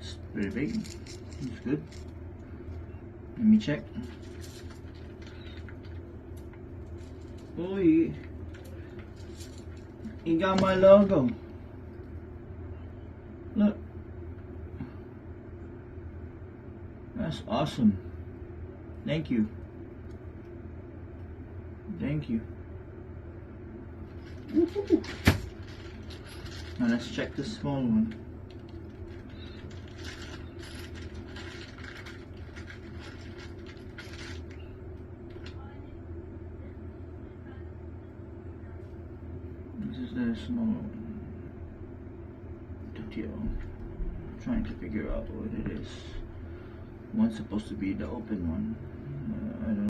It's pretty big. It's good. Let me check. Oh, he got my logo. Look. That's awesome. Thank you. Thank you. Woo-hoo. Now let's check the small one. This is the small one. Trying to figure out what it is. One's supposed to be the open one.